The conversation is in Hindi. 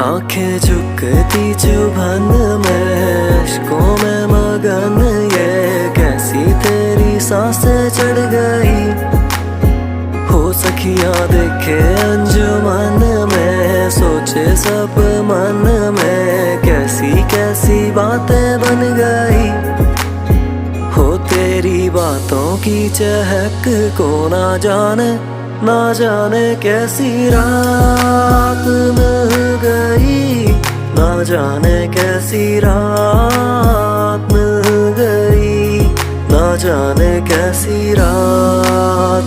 आंखें झुकती चुभन में, इश्कों में मगन, ये कैसी तेरी सांसें चढ़ गई। हो सखियां देखे अंजुमन में, सोचे सब मन में, कैसी कैसी बातें बन गई। हो तेरी बातों की चहक को ना जाने कैसी रात मिल गई, ना जाने कैसी रात